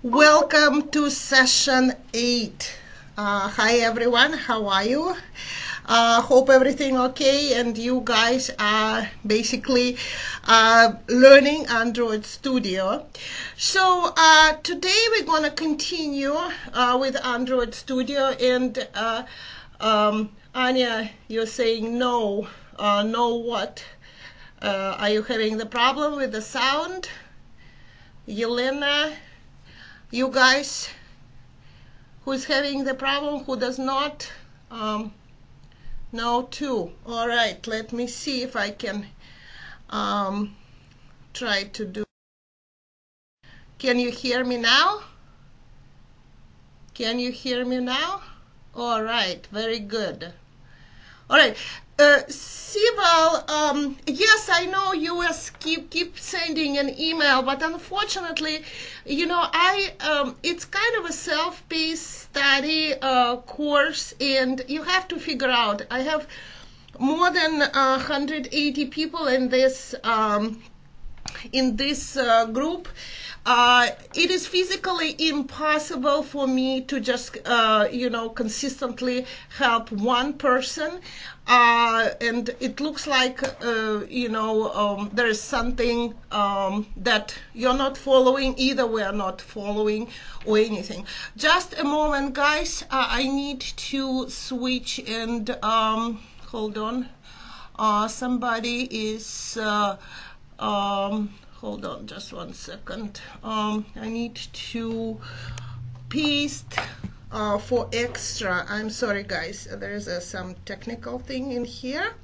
Welcome to session 8. Hi everyone, how are you? Hope everything okay and you guys are basically learning Android Studio. So today we're going to continue with Android Studio, and Anya, you're saying no. No what? Are you having the problem with the sound? Yelena, you guys, who's having the problem, who does not? No too. All right, let me see if I can try to do. Can you hear me now? Can you hear me now? All right, very good. All right, Sival, yes, I know you will keep sending an email, but unfortunately, you know, it's kind of a self-paced study course, and you have to figure out. I have more than 180 people in this group. It is physically impossible for me to just, consistently help one person. And it looks like, there is something that you're not following. Either we are not following or anything. Just a moment, guys. I need to switch and hold on. Somebody is... hold on just 1 second. I need to paste for extra. I'm sorry guys, there is some technical thing in here.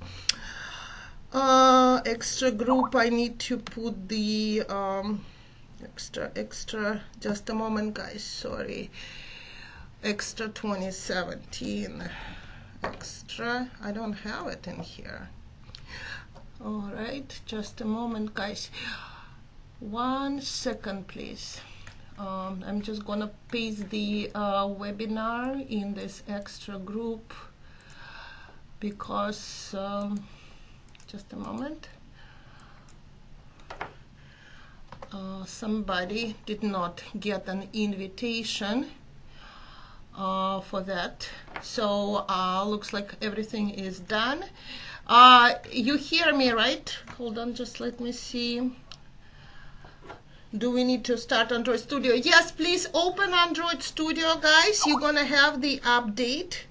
Extra group, I need to put the extra, just a moment guys, sorry. Extra 2017 extra, I don't have it in here. All right, just a moment guys, 1 second please. I'm just gonna paste the webinar in this extra group because just a moment, somebody did not get an invitation for that, so looks like everything is done. You hear me, right? Hold on, just let me see. Do we need to start Android Studio? Yes, please open Android Studio, guys. You're gonna have the update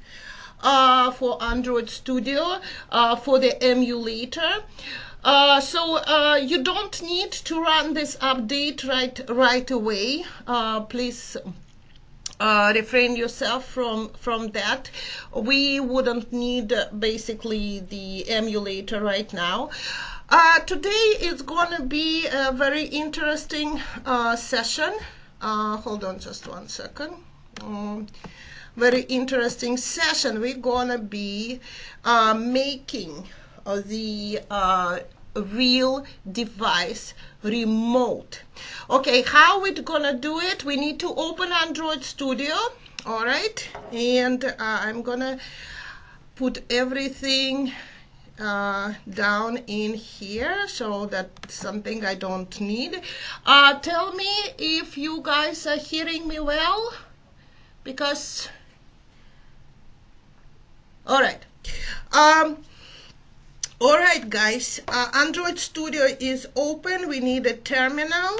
for Android Studio for the emulator. So you don't need to run this update right away. Please refrain yourself from that. We wouldn't need basically the emulator right now. Today is going to be a very interesting session. Hold on just 1 second. Very interesting session. We're going to be making the real device remote. Okay, how we're gonna do it? We need to open Android Studio. All right, and I'm gonna put everything down in here, so that's something I don't need. Tell me if you guys are hearing me well, because all right. All right, guys, Android Studio is open. We need a terminal.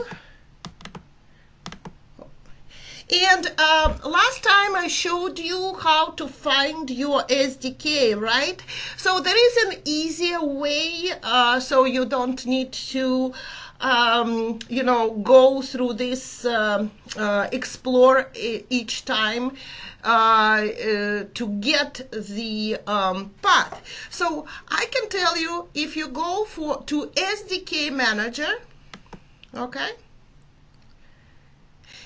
And last time I showed you how to find your SDK, right? So there is an easier way, so you don't need to go through this, explore each time to get the path. So I can tell you, if you go to SDK Manager, okay,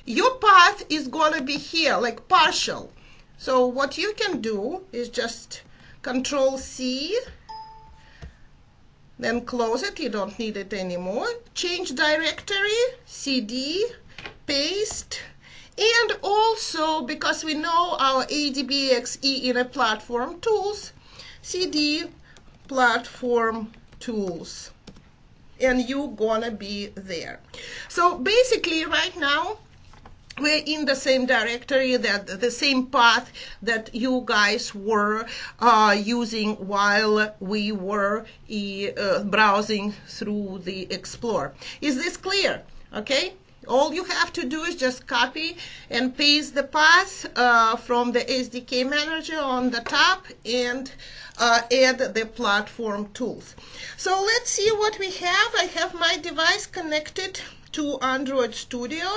your path is going to be here, like partial. So what you can do is just Control-C, then close it. You don't need it anymore. Change directory, CD, paste, and also, because we know our ADBXE in a platform tools, CD platform tools, and you're gonna be there. So basically right now we're in the same directory, that the same path that you guys were using while we were browsing through the Explorer. Is this clear? Okay. All you have to do is just copy and paste the path from the SDK manager on the top and add the platform tools. So let's see what we have. I have my device connected to Android Studio.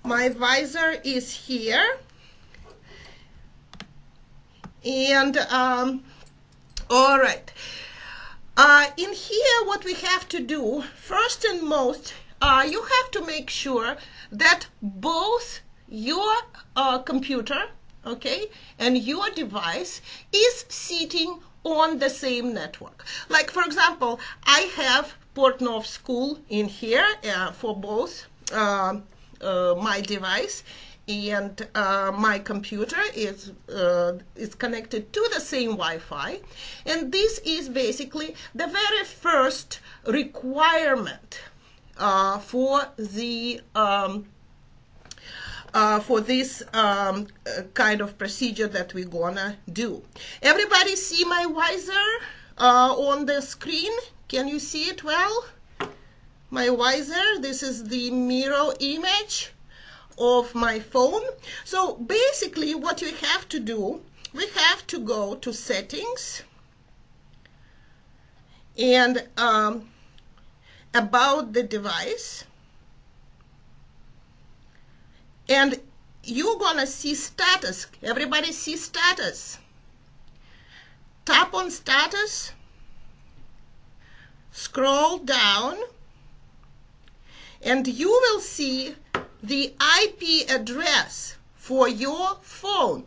My visor is here. And all right. In here, what we have to do, first and most, you have to make sure that both your computer, okay, and your device is sitting on the same network. Like, for example, I have Portnoy School in here for both my device and my computer is connected to the same Wi-Fi, and this is basically the very first requirement for the for this kind of procedure that we're gonna do. Everybody see my visor on the screen? Can you see it well? My visor, this is the mirror image of my phone. So basically what you have to do, we have to go to settings and about the device, and you're gonna see status. Everybody see status. Tap on status, scroll down, and you will see the IP address for your phone.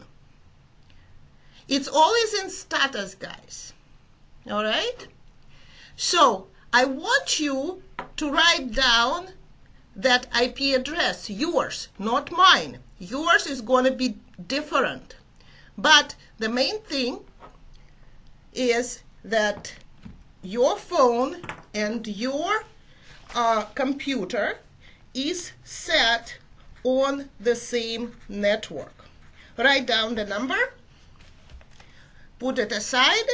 It's always in status, guys. All right? So I want you to write down that IP address, yours, not mine. Yours is going to be different. But the main thing is that your phone and your computer is set on the same network. Write down the number, put it aside,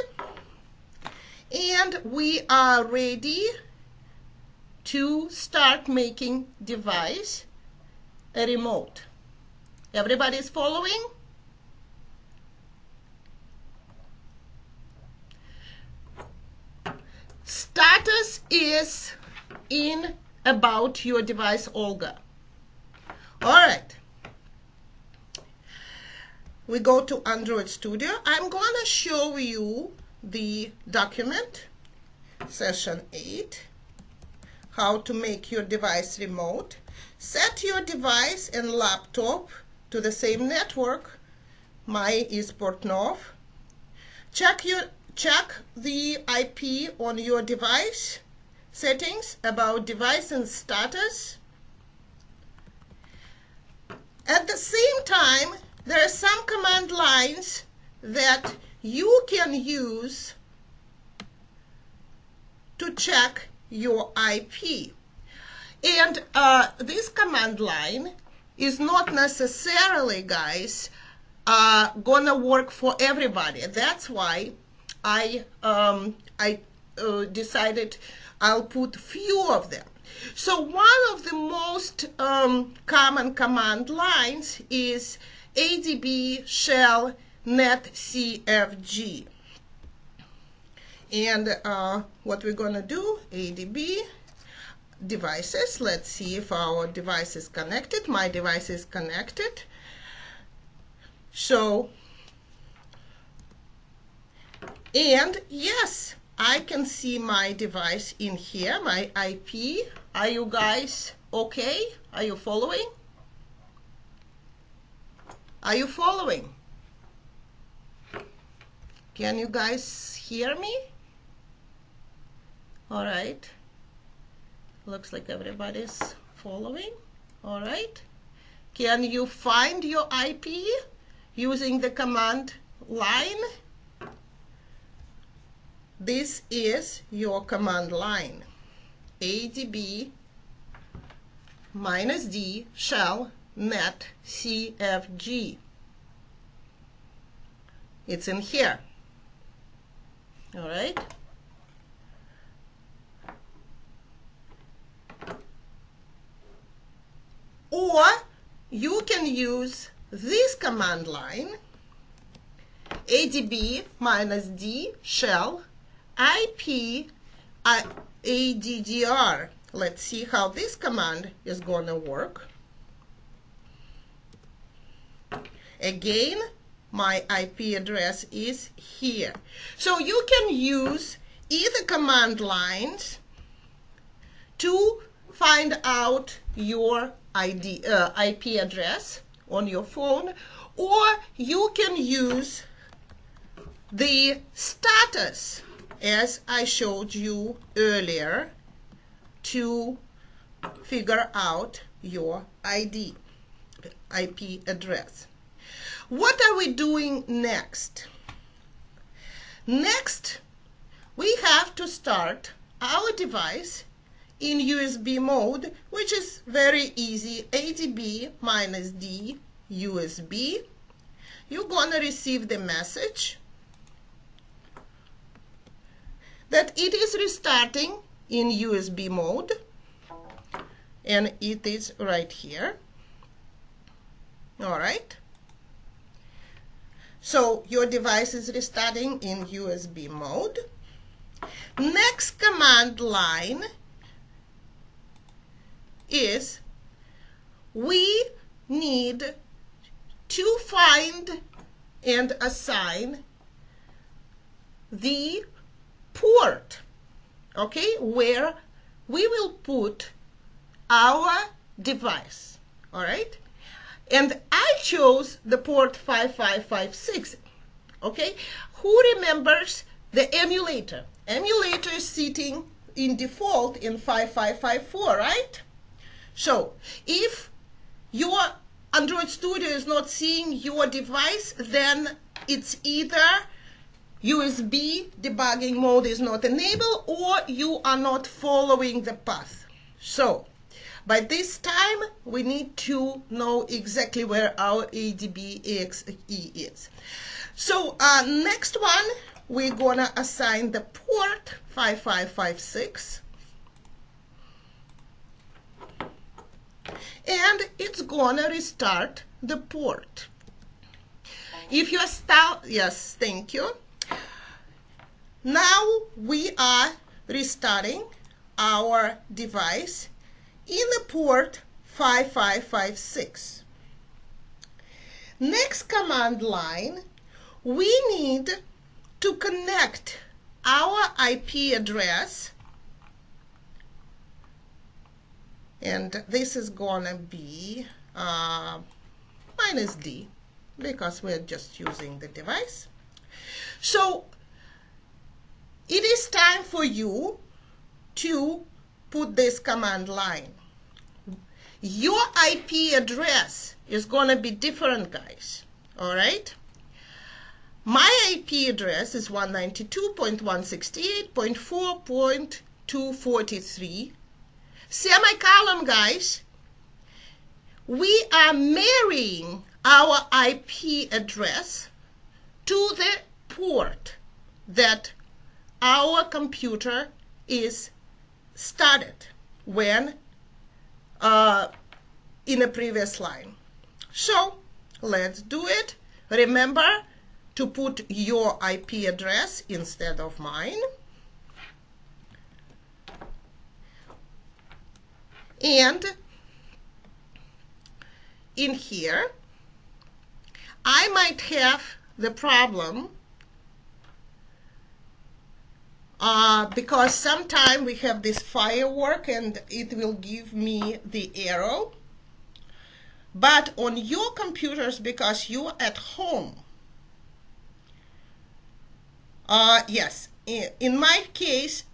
and we are ready to start making device a remote. Everybody is following? Status is in about your device, Olga. All right. We go to Android Studio. I'm going to show you the document, session 8, how to make your device remote. Set your device and laptop to the same network. Mine is Portnoy. Check the IP on your device. Settings, about device and status. At the same time, there are some command lines that you can use to check your IP. And this command line is not necessarily, guys, gonna work for everybody. That's why I decided I'll put few of them. So one of the most common command lines is adb shell netcfg. And what we're going to do, adb devices. Let's see if our device is connected. My device is connected. So, and yes, I can see my device in here, my IP. Are you guys okay? Are you following? Are you following? Can you guys hear me? All right. Looks like everybody's following. All right. Can you find your IP using the command line? This is your command line. adb -d shell net CFG. It's in here. All right. Or you can use this command line, ADB -D shell IP ADDR. Let's see how this command is going to work. Again, my IP address is here. So you can use either command lines to find out your IP address on your phone, or you can use the status, as I showed you earlier, to figure out your IP address. What are we doing next? Next, we have to start our device in USB mode, which is very easy. ADB -D USB. You're going to receive the message that it is restarting in USB mode, and it is right here. All right. So your device is restarting in USB mode. Next command line is we need to find and assign the port, okay, where we will put our device. All right. And I chose the port 5556, okay? Who remembers the emulator? Emulator is sitting in default in 5554, right? So if your Android Studio is not seeing your device, then it's either USB debugging mode is not enabled, or you are not following the path. So by this time, we need to know exactly where our ADB EXE is. So next one, we're going to assign the port 5556. And it's going to restart the port. If you're yes, thank you. Now we are restarting our device in the port 5556. Next command line, we need to connect our IP address, and this is gonna be -D because we're just using the device. So it is time for you to put this command line. Your IP address is going to be different, guys. All right? My IP address is 192.168.4.243. Semicolon, guys. We are marrying our IP address to the port that our computer is started when in a previous line. So let's do it. Remember to put your IP address instead of mine. And in here, I might have the problem because sometimes we have this firework and it will give me the arrow. But on your computers, because you're at home, yes, in my case,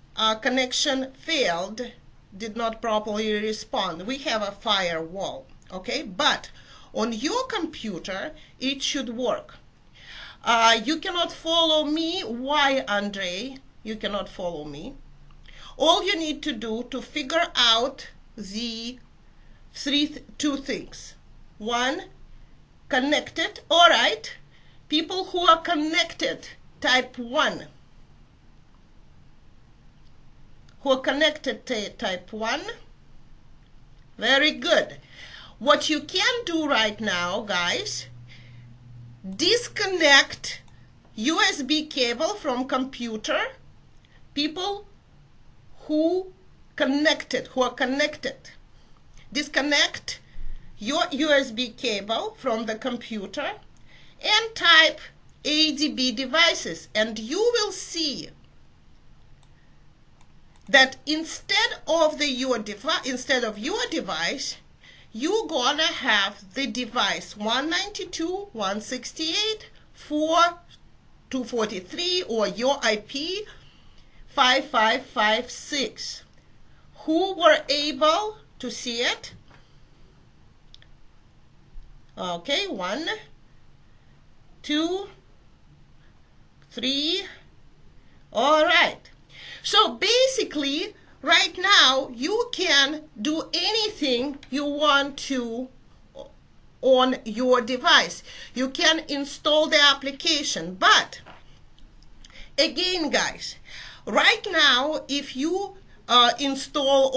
connection failed, did not properly respond. We have a firewall, okay? But on your computer, it should work. You cannot follow me. Why, Andre? You cannot follow me. All you need to do to figure out the two things. 1 connected. All right, people who are connected, type 1. Who are connected, type 1. Very good. What you can do right now, guys, disconnect USB cable from computer. People who are connected. Disconnect your USB cable from the computer and type ADB devices, and you will see that instead of your device, you're gonna have the device 192.168.4.243 or your IP 5556. Who were able to see it? Okay, 1, 2, 3. All right. So basically, right now, you can do anything you want to on your device. You can install the application. But again, guys, right now, if you install,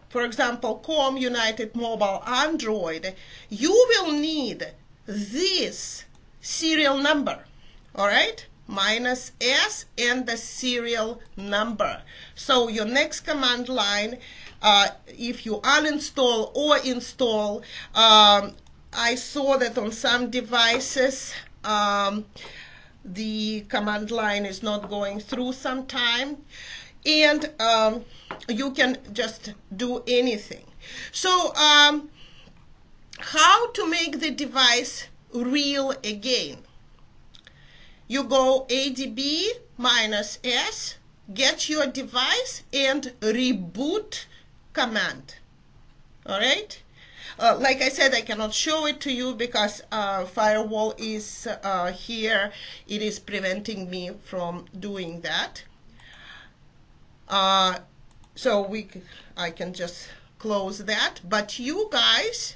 for example, COM United Mobile Android, you will need this serial number, all right? -S and the serial number. So your next command line, if you uninstall or install, I saw that on some devices, the command line is not going through sometime. And you can just do anything. So how to make the device real again? You go ADB -S, get your device, and reboot command. All right? Like I said, I cannot show it to you because firewall is here. It is preventing me from doing that. So I can just close that, but you guys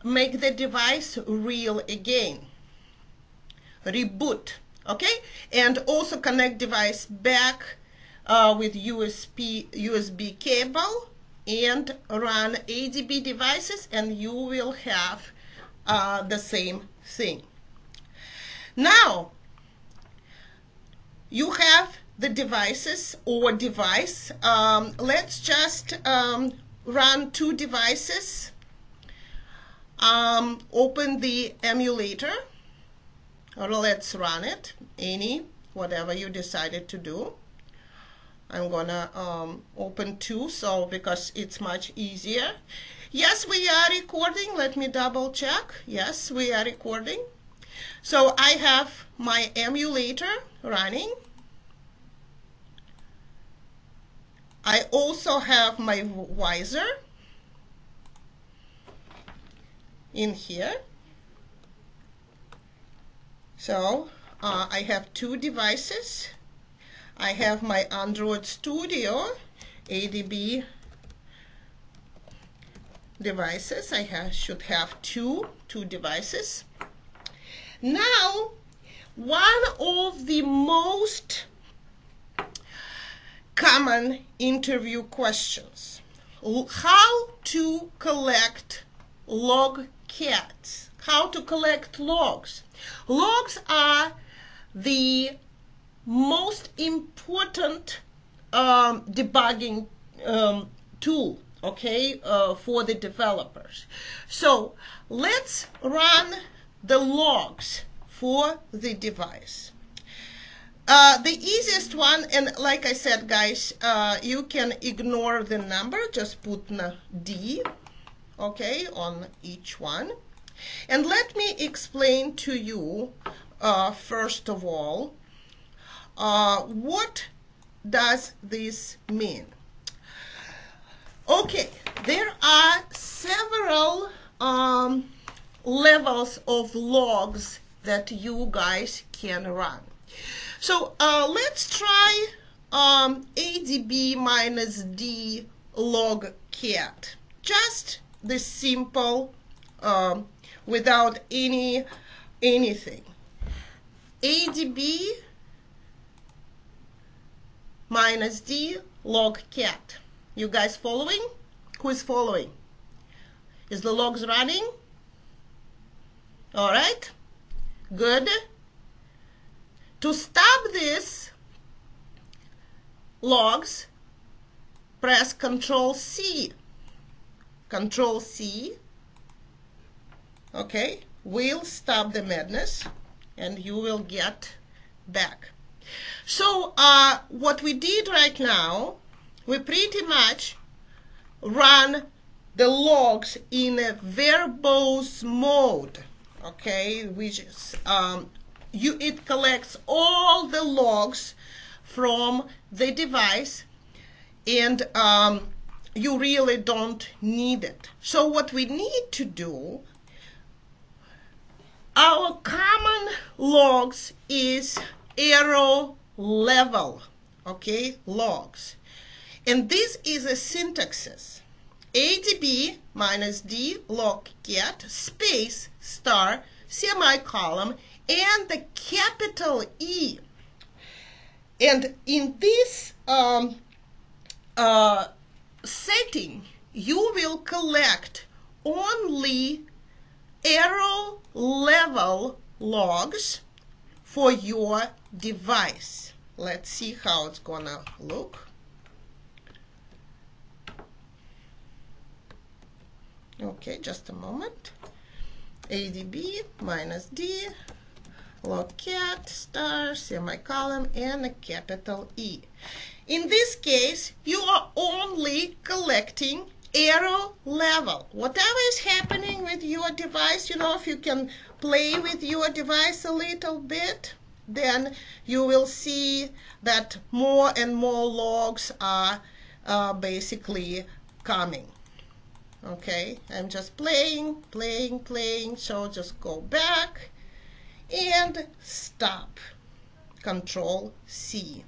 make the device real again. Reboot, okay? And also connect device back with USB cable and run ADB devices, and you will have the same thing. Now, you have the devices or device. Let's just run 2 devices. Open the emulator, or let's run it, whatever you decided to do. I'm gonna open 2, because it's much easier. Yes, we are recording. Let me double check. Yes, we are recording. So I have my emulator running. I also have my visor in here. So I have 2 devices. I have my Android Studio ADB devices. I should have two devices. Now, one of the most common interview questions: how to collect logcats, how to collect logs. Logs are the most important debugging tool, okay, for the developers. So let's run the logs for the device. The easiest one, and like I said, guys, you can ignore the number, just put D, okay, on each one. And let me explain to you, first of all, what does this mean? Okay, there are several levels of logs that you guys can run. So let's try ADB -D logcat. Just this simple without anything. ADB minus D log cat. You guys following? Who is following? Is the logs running? All right, good. To stop this logs, press Control C. Control C, okay, will stop the madness and you will get back. So what we did right now, we pretty much run the logs in a verbose mode, okay, which is it collects all the logs from the device, and you really don't need it. So what we need to do, our common logs is arrow level, okay, logs. And this is a syntaxes. ADB minus D log get space star semicolon and the capital E. And in this setting, you will collect only arrow level logs for your device. Let's see how it's gonna look. Okay, just a moment. ADB minus D log cat star semicolon and a capital E. In this case, you are only collecting arrow level. Whatever is happening with your device, you know, if you can play with your device a little bit, then you will see that more and more logs are basically coming. Okay, I'm just playing, so just go back and stop. Control C.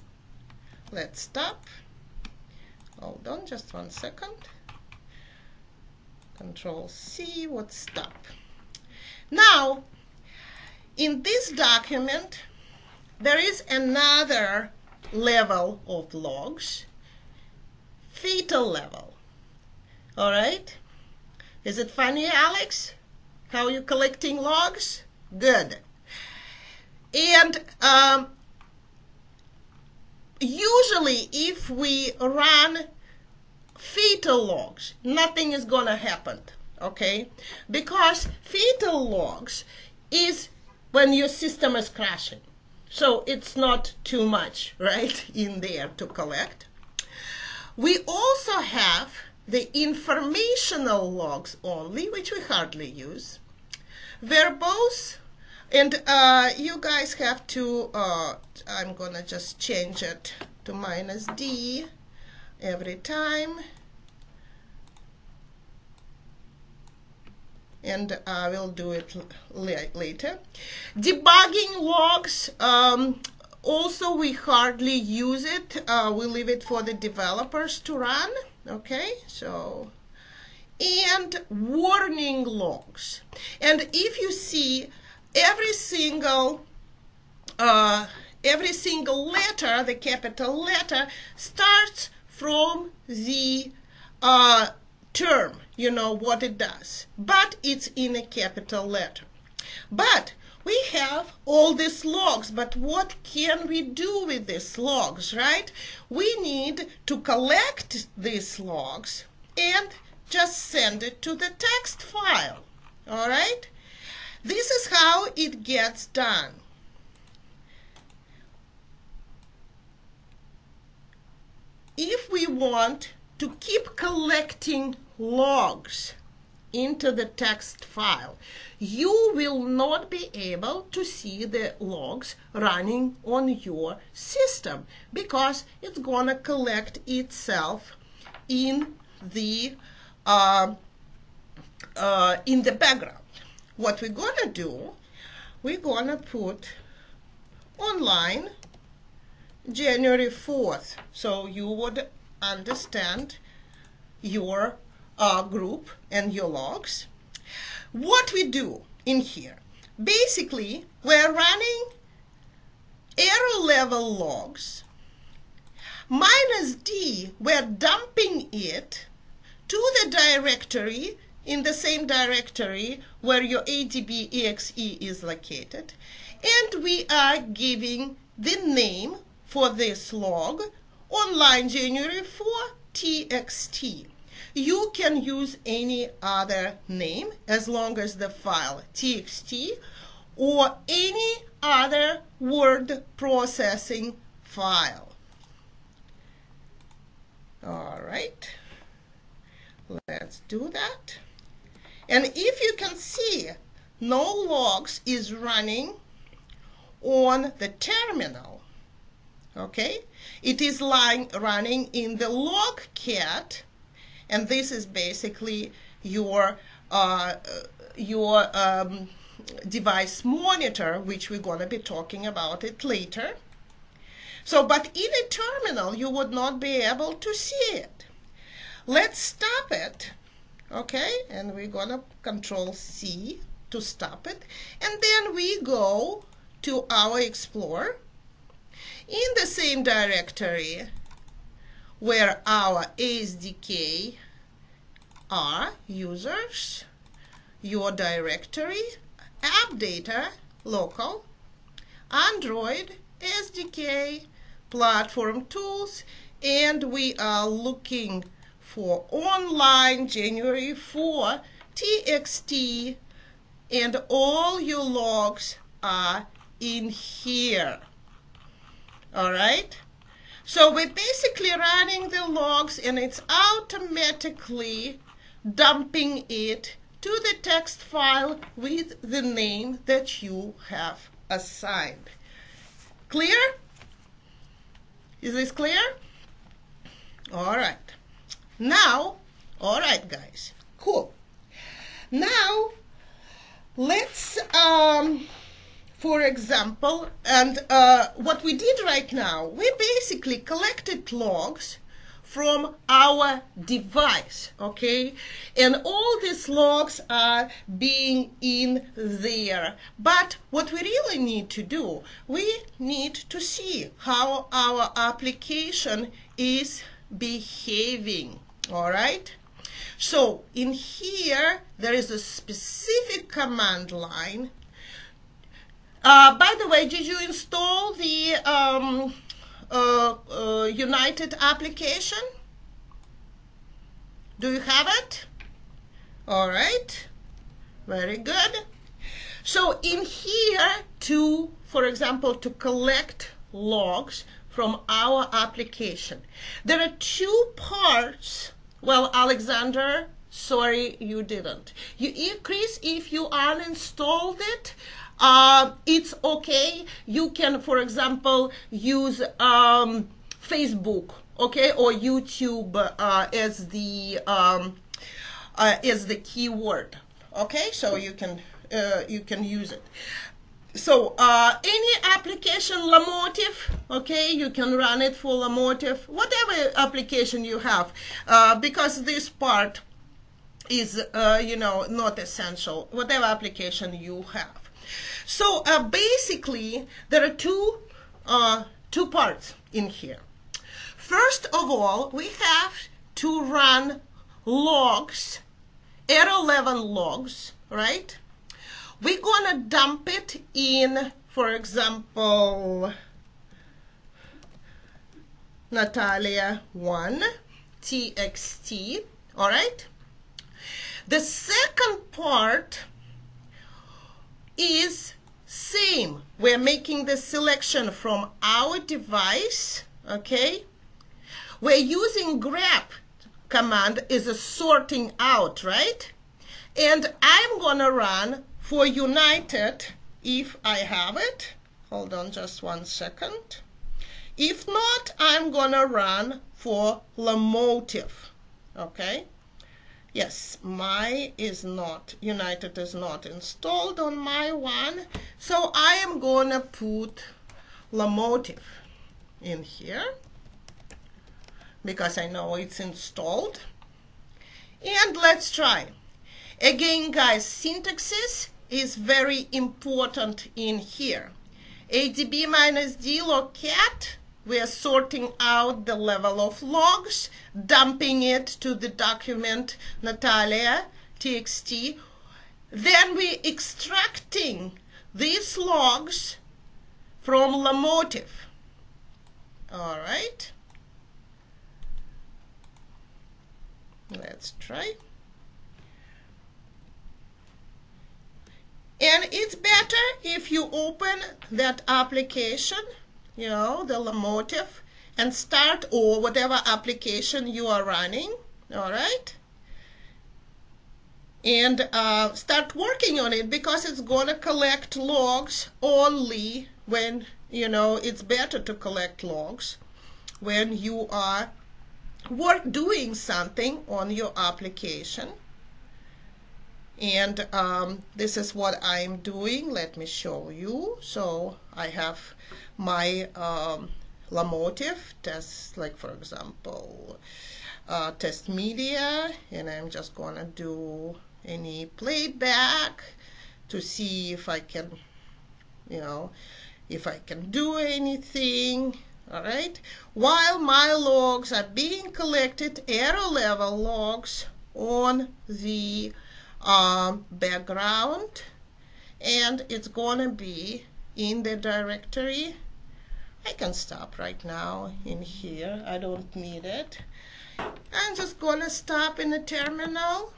Let's stop. Hold on just 1 second. Control C would stop. Now, in this document, there is another level of logs, fetal level. All right? Is it funny, Alex? How you collecting logs? Good. And usually if we run fetal logs, nothing is gonna happen, okay? Because fetal logs is when your system is crashing. So it's not too much, right, in there to collect. We also have the informational logs only, which we hardly use. Verbose, and you guys have to, I'm gonna just change it to minus D every time. And I will do it later. Debugging logs, also we hardly use it. We leave it for the developers to run. Okay, so, and warning logs. And if you see every single letter, the capital letter, starts from the term, you know what it does, but it's in a capital letter. But we have all these logs, but what can we do with these logs, right? We need to collect these logs and just send it to the text file, all right? This is how it gets done. If we want to keep collecting logs into the text file, you will not be able to see the logs running on your system because it's gonna collect itself in the background. What we're gonna do, we're gonna put online January 4th, so you would understand your group and your logs. What we do in here, basically we're running error level logs minus D, we're dumping it to the directory, in the same directory where your ADB.exe is located, and we are giving the name for this log online January 4 txt. You can use any other name as long as the file txt or any other word processing file. All right, let's do that. And if you can see, no logs is running on the terminal. Okay, it is running in the logcat, and this is basically your device monitor, which we're going to be talking about it later. So, but in a terminal, you would not be able to see it. Let's stop it, okay? And we're going to Control C to stop it. And then we go to our Explorer in the same directory where our SDK are, users, your directory, app data, local, Android, SDK, platform tools, and we are looking for online January 4 txt, and all your logs are in here. All right, so we're basically running the logs, and it's automatically dumping it to the text file with the name that you have assigned. Clear? Is this clear? All right. Now, all right, guys, cool. Now, let's, for example, and what we did right now, we basically collected logs from our device, okay? And all these logs are being in there. But what we really need to do, we need to see how our application is behaving, all right? So in here, there is a specific command line. By the way, did you install the United application? Do you have it? All right, very good. So in here, for example, to collect logs from our application, there are two parts. Well, Alexander, sorry you didn't. Chris, if you uninstalled it, it's okay. You can, for example, use Facebook, okay, or YouTube as the keyword, okay. So you can use it. So any application Lamotive, okay, you can run it for Lamotive, whatever application you have, because this part is not essential. Whatever application you have. So basically, there are two parts in here. First of all, we have to run logs, error level logs, right? We're gonna dump it in, for example, Natalia 1 txt, all right? The second part is same. We're making the selection from our device, okay? We're using grep command is a sorting out, right? And I'm gonna run for United if I have it. Hold on just 1 second. If not, I'm gonna run for Lamotive, okay? Yes, United is not installed on my one, so I am gonna put Lamotive in here because I know it's installed. And let's try. Again, guys, syntaxes is very important in here. ADB minus D log cat, we are sorting out the level of logs, dumping it to the document Natalia txt. Then we extracting these logs from Lamotive. All right. Let's try. And it's better if you open that application, the Lamotive, and start, or whatever application you are running, all right? And start working on it, because it's going to collect logs only when, it's better to collect logs when you are doing something on your application. And this is what I'm doing. Let me show you. So I have my Lamotive test, like for example, test media, and I'm just gonna do any playback to see if I can, if I can do anything. All right. While my logs are being collected, error level logs on the background, and it's gonna be in the directory. I can stop right now in here. I don't need it. I'm just gonna stop in the terminal,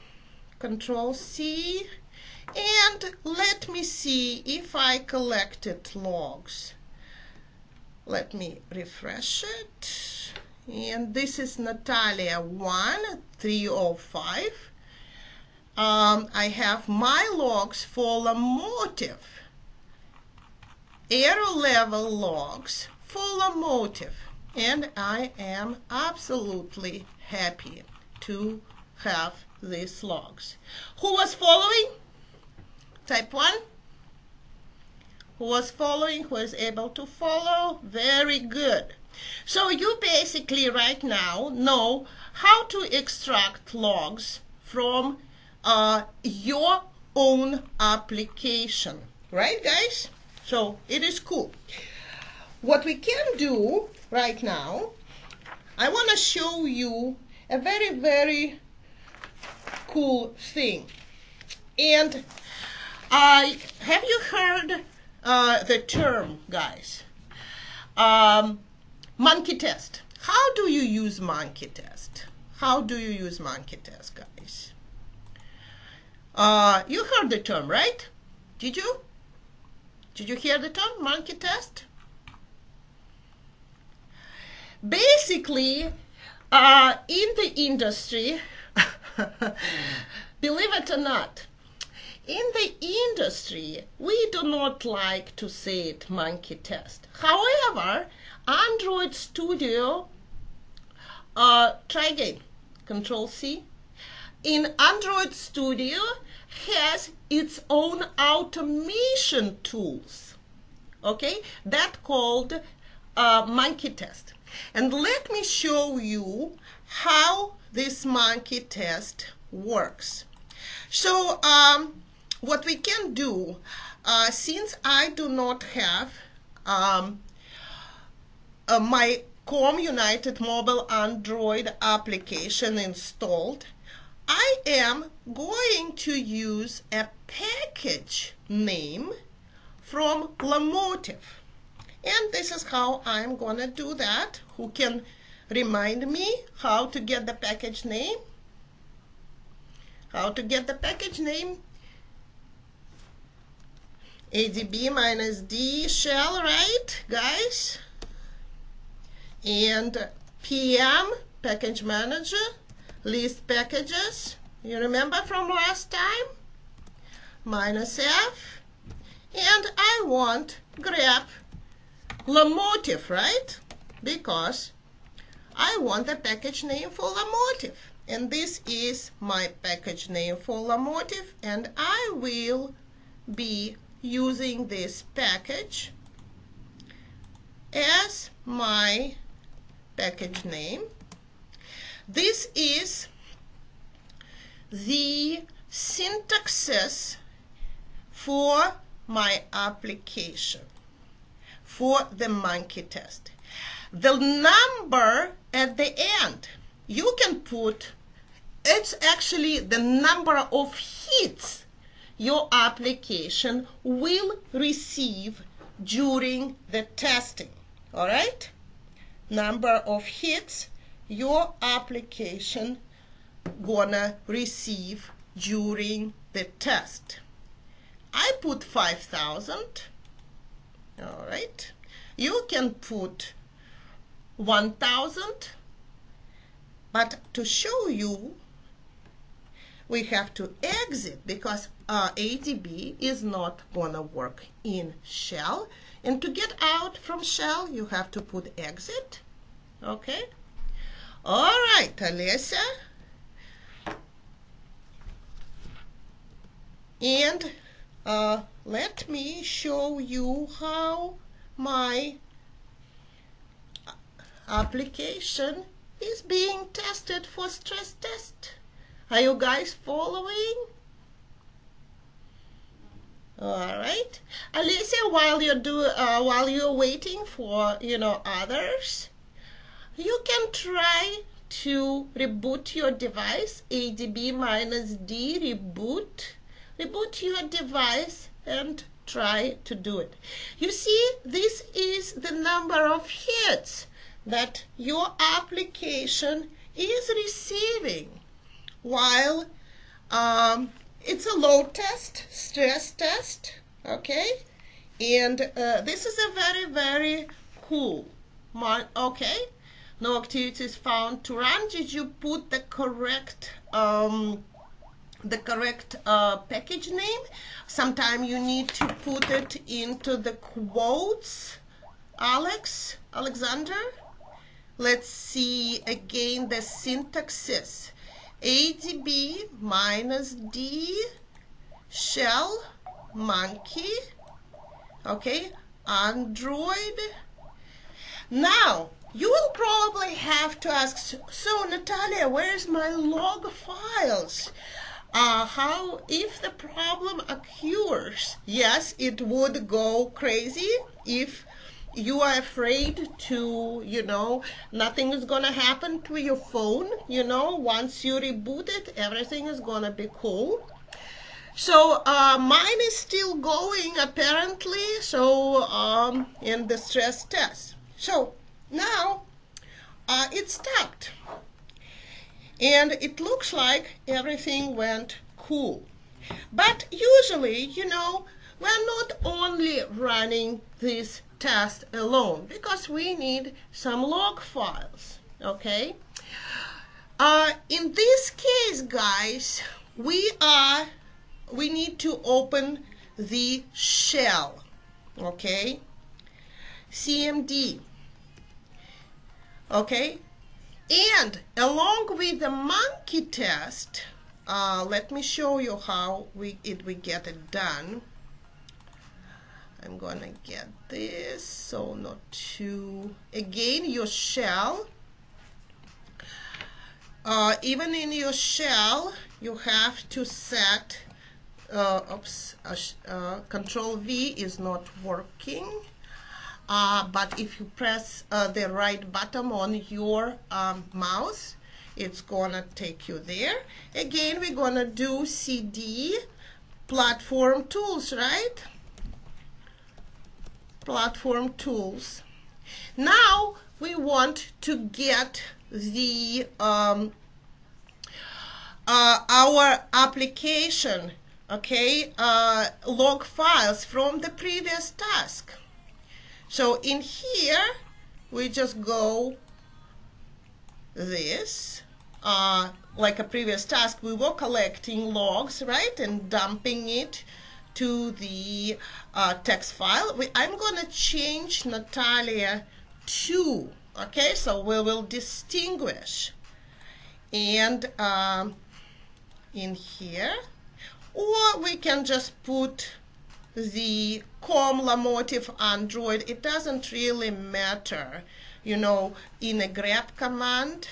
Control C, and let me see if I collected logs. Let me refresh it. And this is Natalia 1305. I have my logs for Lamotive, error level logs for Lamotive, and I am absolutely happy to have these logs. Who was following? Type 1. Who was following? Who is able to follow? Very good. So you basically right now know how to extract logs from your own application, right, guys? So it is cool. What we can do right now, I want to show you a very, very cool thing. And have you heard the term, guys? Monkey test. How do you use monkey test? How do you use monkey test, guys? You heard the term, right? Did you? Did you hear the term monkey test? Basically, in the industry, believe it or not, in the industry, we do not like to say it monkey test. However, Android Studio, try again, Control C. In Android Studio has its own automation tools, okay, that called monkey test. And let me show you how this monkey test works. So what we can do, since I do not have my Com United Mobile Android application installed, I am going to use a package name from Lamotive. And this is how I'm going to do that. Who can remind me how to get the package name? How to get the package name? ADB minus D shell, right, guys? And PM, package manager, list packages. You remember from last time? Minus F. And I want grep Lamotive, right? Because I want the package name for Lamotive. And this is my package name for Lamotive. And I will be using this package as my package name. This is the syntaxes for my application, for the monkey test. The number at the end, you can put, it's actually the number of hits your application will receive during the testing. All right? Number of hits your application gonna receive during the test. I put 5,000. All right. You can put 1,000. But to show you, we have to exit because ADB is not gonna work in shell. And to get out from shell, you have to put exit. Okay? All right, Alessia. And let me show you how my application is being tested for stress test. Are you guys following? All right, Alicia. While you're waiting for others, you can try to reboot your device. ADB -D reboot. Reboot your device and try to do it. You see, this is the number of hits that your application is receiving while it's a load test, stress test, okay? And this is a very, very cool one, okay? No activities found to run. Did you put the correct package name? Sometimes you need to put it into the quotes, Alexander. Let's see again the syntaxes. ADB -D shell monkey, okay, Android. Now you will probably have to ask, so Natalia, where's my log files? How if the problem occurs? Yes, it would go crazy if you are afraid to, nothing is gonna happen to your phone. Once you reboot it, everything is gonna be cool. So mine is still going apparently. So in the stress test. So now it stopped, and it looks like everything went cool. But usually, we're not only running this test alone because we need some log files, okay? In this case, guys, we need to open the shell, okay? CMD, okay? And along with the monkey test, let me show you how we get it done. I'm gonna get this so not too, again, your shell. Even in your shell, you have to set, Control V is not working. But if you press the right button on your mouse, it's gonna take you there. Again, we're gonna do CD, platform tools, right? Platform tools. Now we want to get the our application, okay, log files from the previous task. So in here we just go this, like a previous task, we were collecting logs, right, and dumping it to the text file. I'm gonna change Natalia to, okay, so we will distinguish, and in here, or we can just put the Lamotive Android. It doesn't really matter, in a grep command.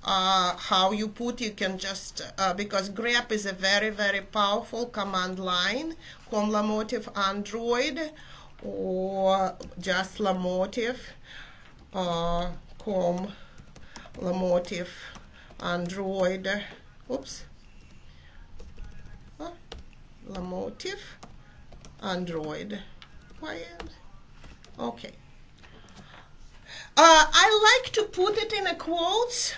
how you put. You can just because grep is a very, very powerful command line. Com Lamotive Android, or just Lamotive, com Lamotive Android. Oops. Lamotive Android. Why? Okay. I like to put it in a quotes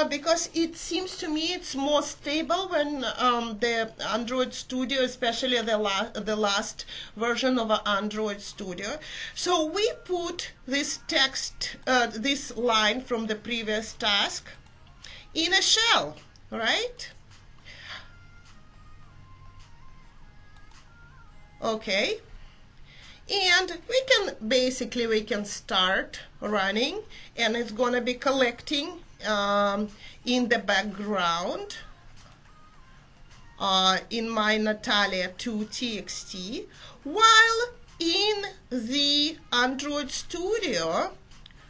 because it seems to me it's more stable when the Android Studio, especially the last version of Android Studio. So we put this text, this line from the previous task in a shell, right? Okay. And we can start running, and it's going to be collecting in the background in my Natalia 2 txt, while in the Android Studio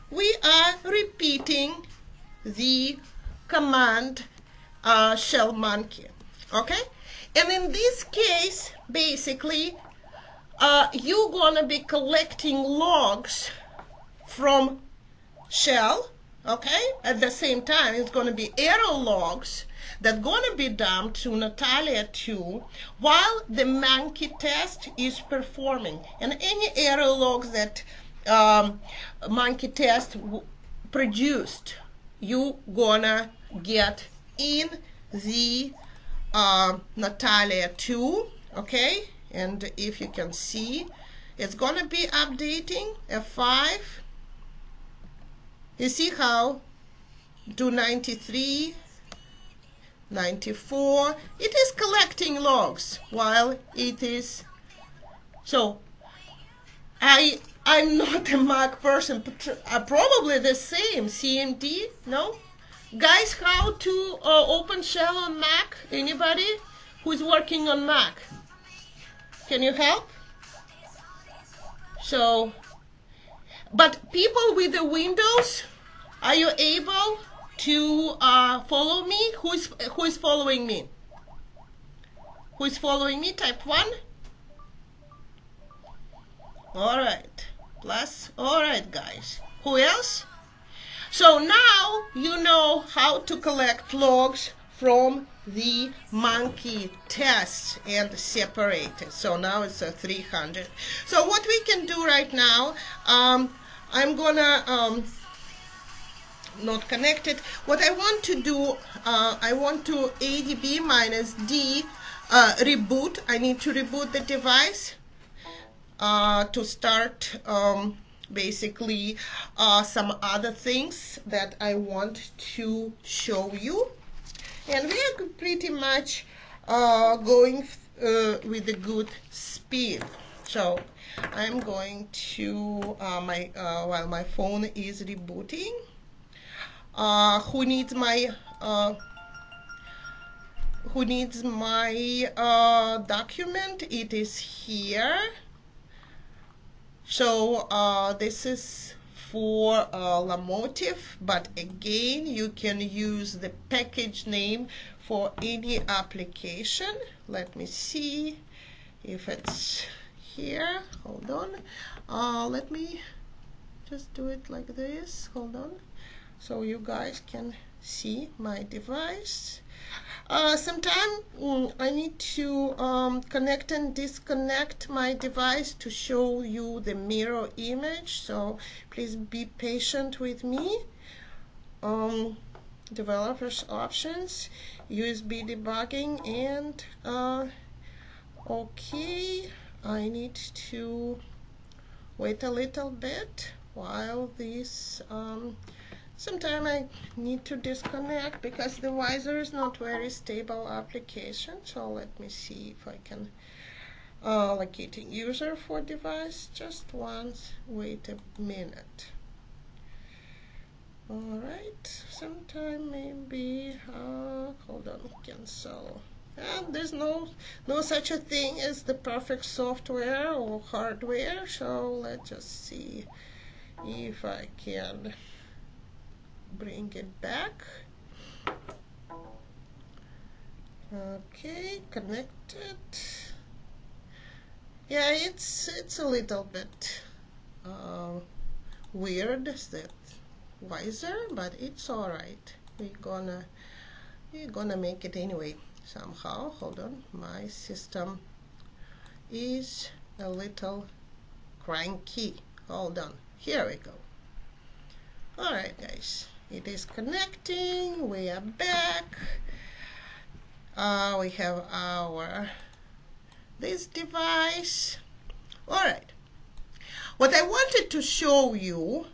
we are repeating the command shell monkey. Okay, and in this case basically you're gonna be collecting logs from shell, okay? At the same time, it's gonna be error logs that gonna be dumped to Natalia 2 while the monkey test is performing. And any error logs that monkey test produced, you gonna get in the Natalia 2, okay? And if you can see, it's going to be updating F5. You see how 293, 94, it is collecting logs while it is. So I'm not a Mac person, but probably the same. CMD, no? Guys, how to open shell on Mac? Anybody who's working on Mac? Can you help? So, but people with the Windows, are you able to follow me? Who is following me? Who is following me? Type 1. All right. Plus, all right, guys. Who else? So now you know how to collect logs from the monkey test and separate it. So now it's a 300. So what we can do right now, I'm gonna not connect it. What I want to do, I want to ADB minus D reboot. I need to reboot the device to start basically some other things that I want to show you. And we are pretty much going with a good speed. So I'm going to while my phone is rebooting. Who needs my document? It is here. So this is for Lamotive, but again you can use the package name for any application. Let me see if it's here. Hold on. Let me just do it like this. Hold on, so you guys can see my device. Sometime I need to connect and disconnect my device to show you the mirror image, so please be patient with me. Developers options, USB debugging, and okay, I need to wait a little bit while this sometimes I need to disconnect because the Visor is not very stable application. So let me see if I can locating user for device just once. Wait a minute. Alright, sometime maybe hold on, cancel. There's no such a thing as the perfect software or hardware, so let's just see if I can bring it back. Okay, connected. Yeah, it's a little bit weird, that wiser, but it's all right. We're gonna make it anyway somehow. Hold on, my system is a little cranky. Hold on, here we go. All right, guys, it is connecting. We are back. We have this device. All right. What I wanted to show you,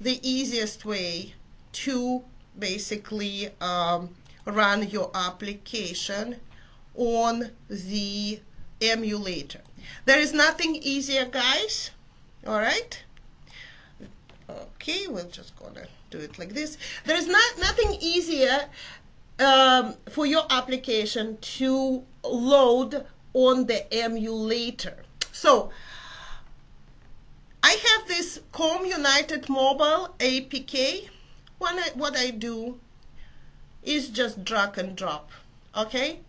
the easiest way to basically run your application on the emulator. There is nothing easier, guys. All right. Okay, we're just gonna do it like this. There is nothing easier for your application to load on the emulator. So I have this Com United Mobile APK. What I do is just drag and drop. Okay,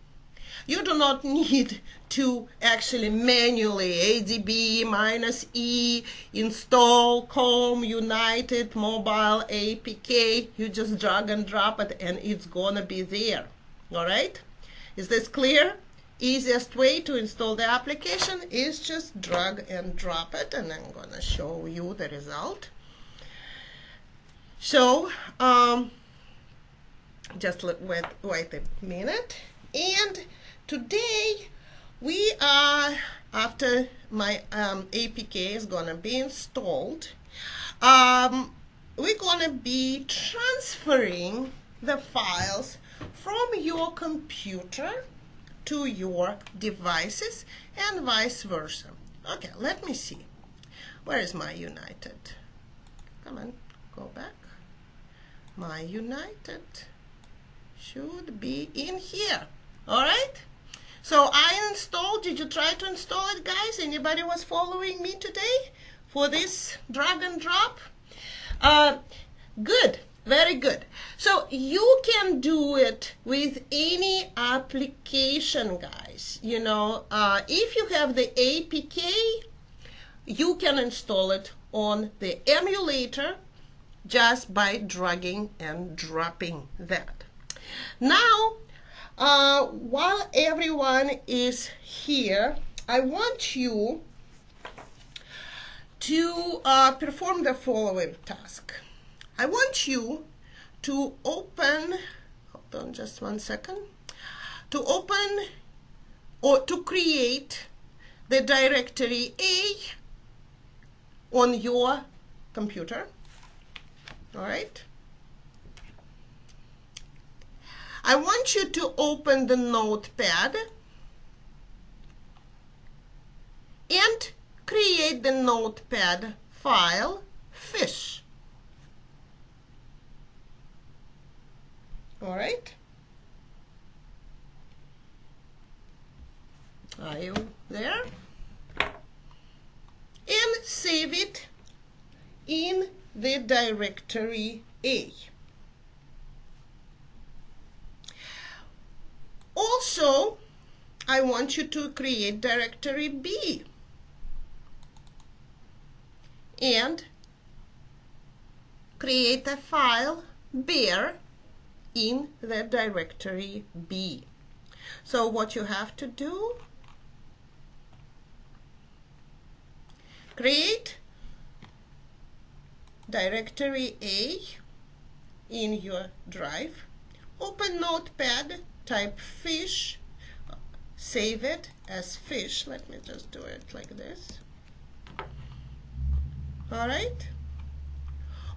you do not need to actually manually ADB-E install Com United Mobile APK. You just drag and drop it and it's gonna be there. All right, is this clear? Easiest way to install the application is just drag and drop it, and I'm gonna show you the result. So just wait a minute. And today we are, after my APK is gonna be installed, we're gonna be transferring the files from your computer to your devices and vice versa. Okay, let me see. Where is my United? Come on, go back. My United should be in here. All right. So I installed. Did you try to install it, guys? Anybody was following me today for this drag and drop? Good. Very good. So you can do it with any application, guys. You know, if you have the APK, you can install it on the emulator just by dragging and dropping that. Now, while everyone is here, I want you to perform the following task. I want you to open, hold on just one second, to open or to create the directory A on your computer. All right. I want you to open the notepad and create the notepad file fish. All right. Are you there? And save it in the directory A. Also, I want you to create directory B and create a file bear in the directory B. So what you have to do, create directory A in your drive, open notepad, type fish, save it as fish. Let me just do it like this. All right.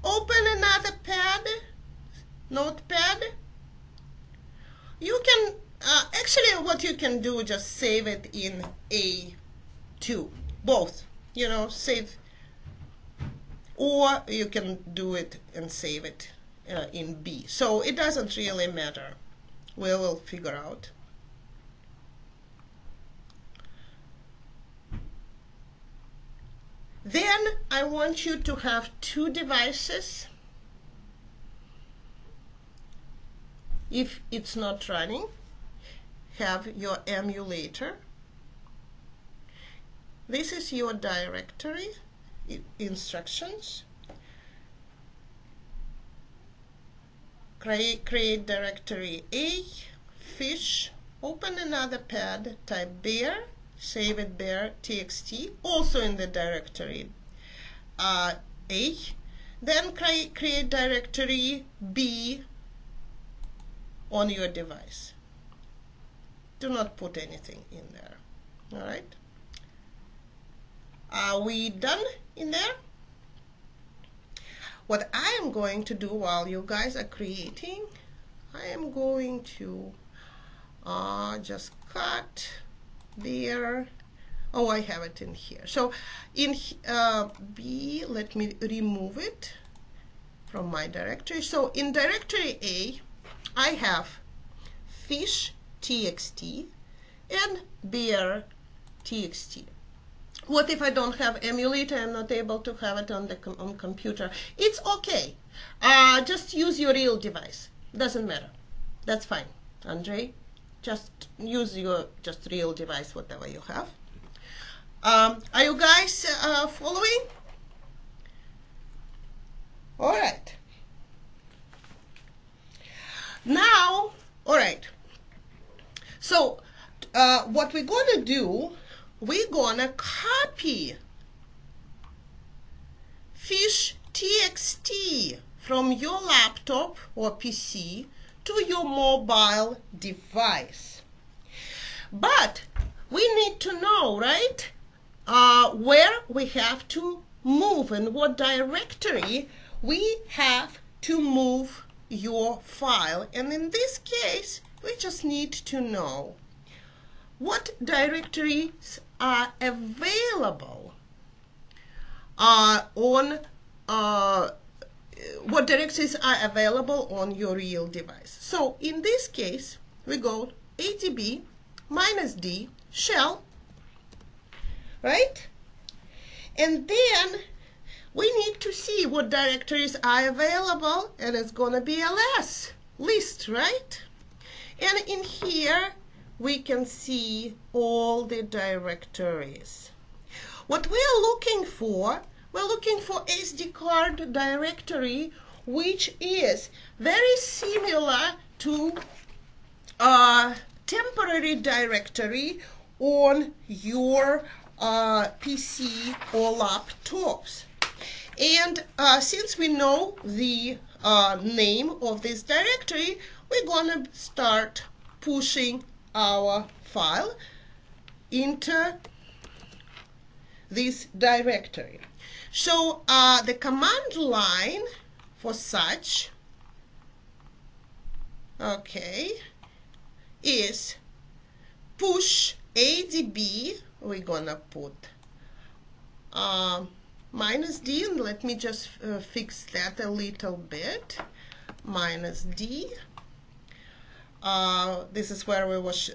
Open another pad, notepad. You can actually what you can do, just save it in A2, both, you know, save, or you can do it and save it in B. So it doesn't really matter. We will figure out. Then I want you to have two devices If it's not running, have your emulator. This is your directory instructions. Create directory A, fish, open another pad, type bear, save it bear txt, also in the directory A. Then create directory B on your device. Do not put anything in there. All right. Are we done in there? What I am going to do while you guys are creating, I am going to just cut there. Oh, I have it in here. So in B, let me remove it from my directory. So in directory A, I have fish txt and bear txt. What if I don't have emulator? I'm not able to have it on the computer. It's okay. Just use your real device. Doesn't matter. That's fine. Andre, just use your real device, whatever you have. Are you guys following? All right. Now, all right. So what we're going to do, we're gonna copy fish txt from your laptop or PC to your mobile device. But we need to know, right, where we have to move and what directory we have to move your file. And in this case, we just need to know what directories are available what directories are available on your real device. So in this case, we go adb -d shell, right? And then we need to see what directories are available, and it's gonna be a list, right? And in here we can see all the directories. What we're looking for SD card directory, which is very similar to a temporary directory on your PC or laptops. And since we know the name of this directory, we're gonna start pushing our file into this directory. So the command line for such, okay, is push adb. We're gonna put -d, and let me just fix that a little bit. -d. This is where we was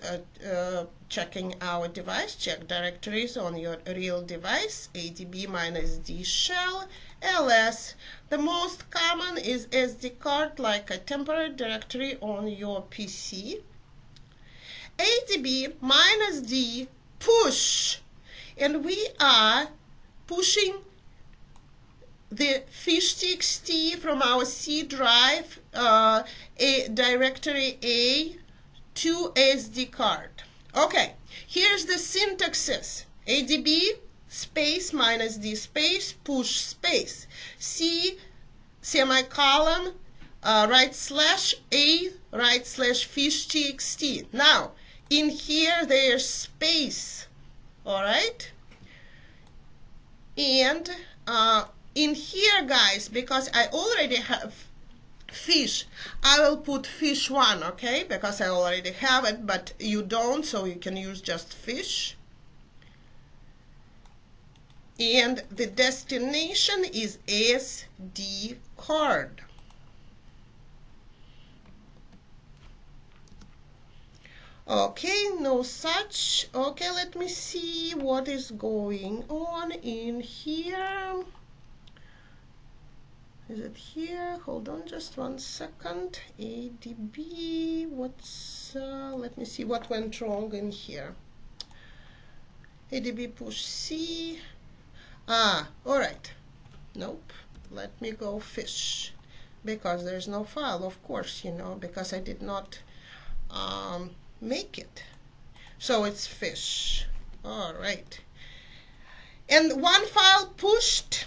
checking our device. Check directories on your real device. adb -d shell ls. The most common is SD card, like a temporary directory on your PC. adb -d push, and we are pushing the fish txt from our C drive directory A to SD card. Okay, here's the syntaxes. adb space -d space push space C semicolon /A /fish txt. Now in here there's space, all right, and in here, guys, because I already have fish, I will put fish 1, okay, because I already have it, but you don't, so you can use just fish. And the destination is SD card. Okay, no such. Okay, let me see what is going on in here. Is it here? Hold on just 1 second. ADB, let me see what went wrong in here. ADB push C. All right. Nope. Let me go fish, because there's no file, of course, because I did not make it. So it's fish. All right. And one file pushed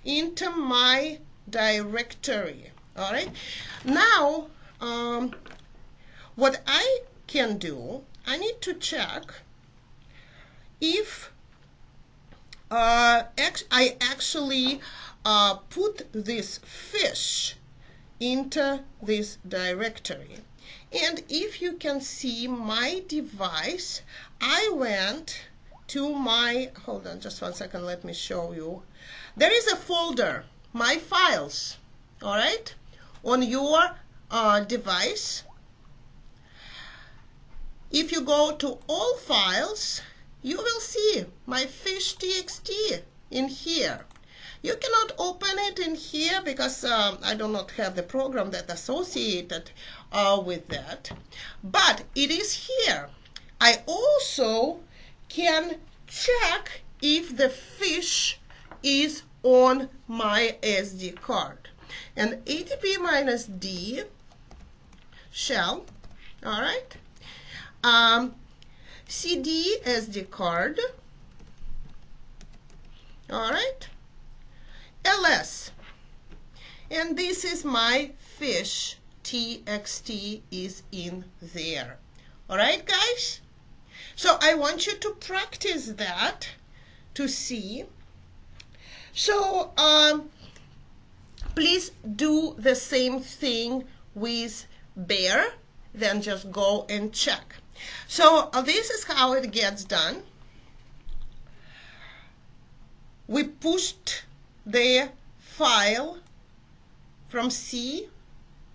into my directory. All right. Now, what I can do, I need to check if I actually put this fish into this directory. And if you can see my device, I went to my, hold on just 1 second, let me show you. There is a folder, my files, all right, on your device. If you go to all files, you will see my fish.txt in here. You cannot open it in here because I do not have the program that associated with that, but it is here. I also can check if the fish is on my SD card. And ADB-D shell, all right, CD SD card, all right, ls, and this is my fish txt is in there. All right, guys, so I want you to practice that to see. So please do the same thing with bear, then just go and check. So this is how it gets done. We pushed the file from C,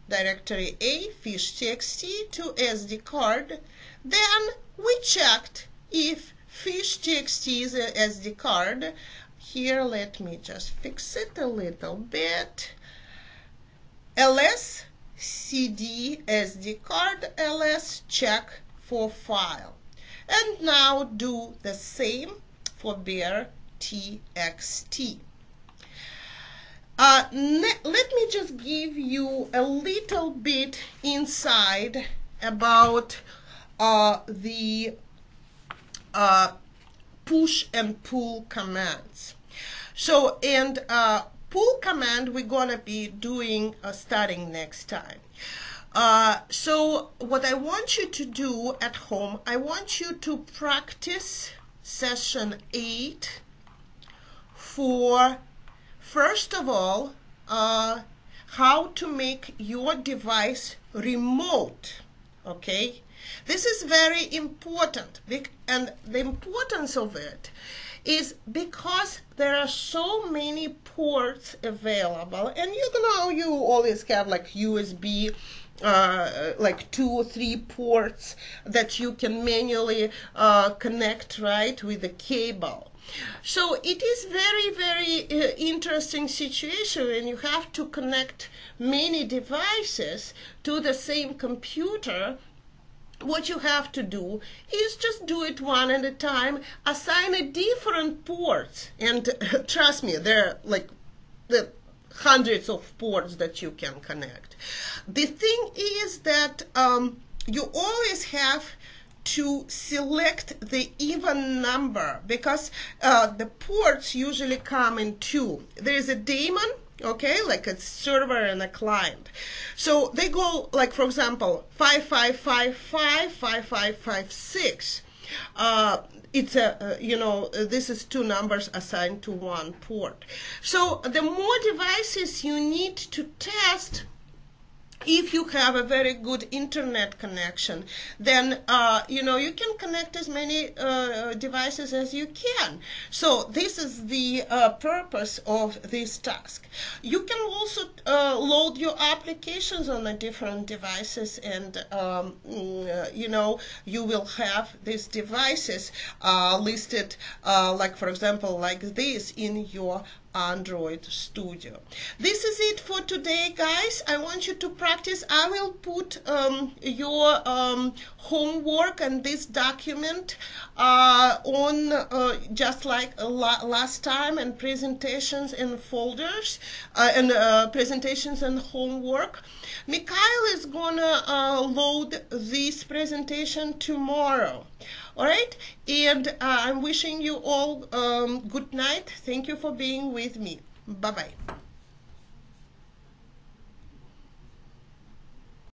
directory A, fish.txt, to SD card. Then we checked if fish.txt is a SD card. Here, let me just fix it a little bit. ls cd SD card, ls check for file. And now do the same for bear txt. Let me just give you a little bit inside about the push and pull commands. So, and pull command we're gonna be doing starting next time. So what I want you to do at home, I want you to practice session 8 for, first of all, how to make your device remote, okay? This is very important, and the importance of it is because there are so many ports available, and you always have like USB, like 2 or 3 ports that you can manually connect, right, with the cable. So it is very, very interesting situation when you have to connect many devices to the same computer. What you have to do is just do it one at a time, assign a different ports, and trust me, there are like the hundreds of ports that you can connect. The thing is that you always have to select the even number, because the ports usually come in 2. There is a daemon, okay, like a server and a client. So they go, like, for example, 5555, 5556. It's a, this is 2 numbers assigned to 1 port. So the more devices you need to test, if you have a very good internet connection, then you can connect as many devices as you can. So this is the purpose of this task. You can also load your applications on the different devices, and you will have these devices listed, like for example, like this in your Android Studio. This is it for today, guys. I want you to practice. I will put your homework and this document on just like last time, and presentations and folders and presentations and homework. Mikhail is gonna load this presentation tomorrow. All right, and I'm wishing you all good night. Thank you for being with me. Bye-bye.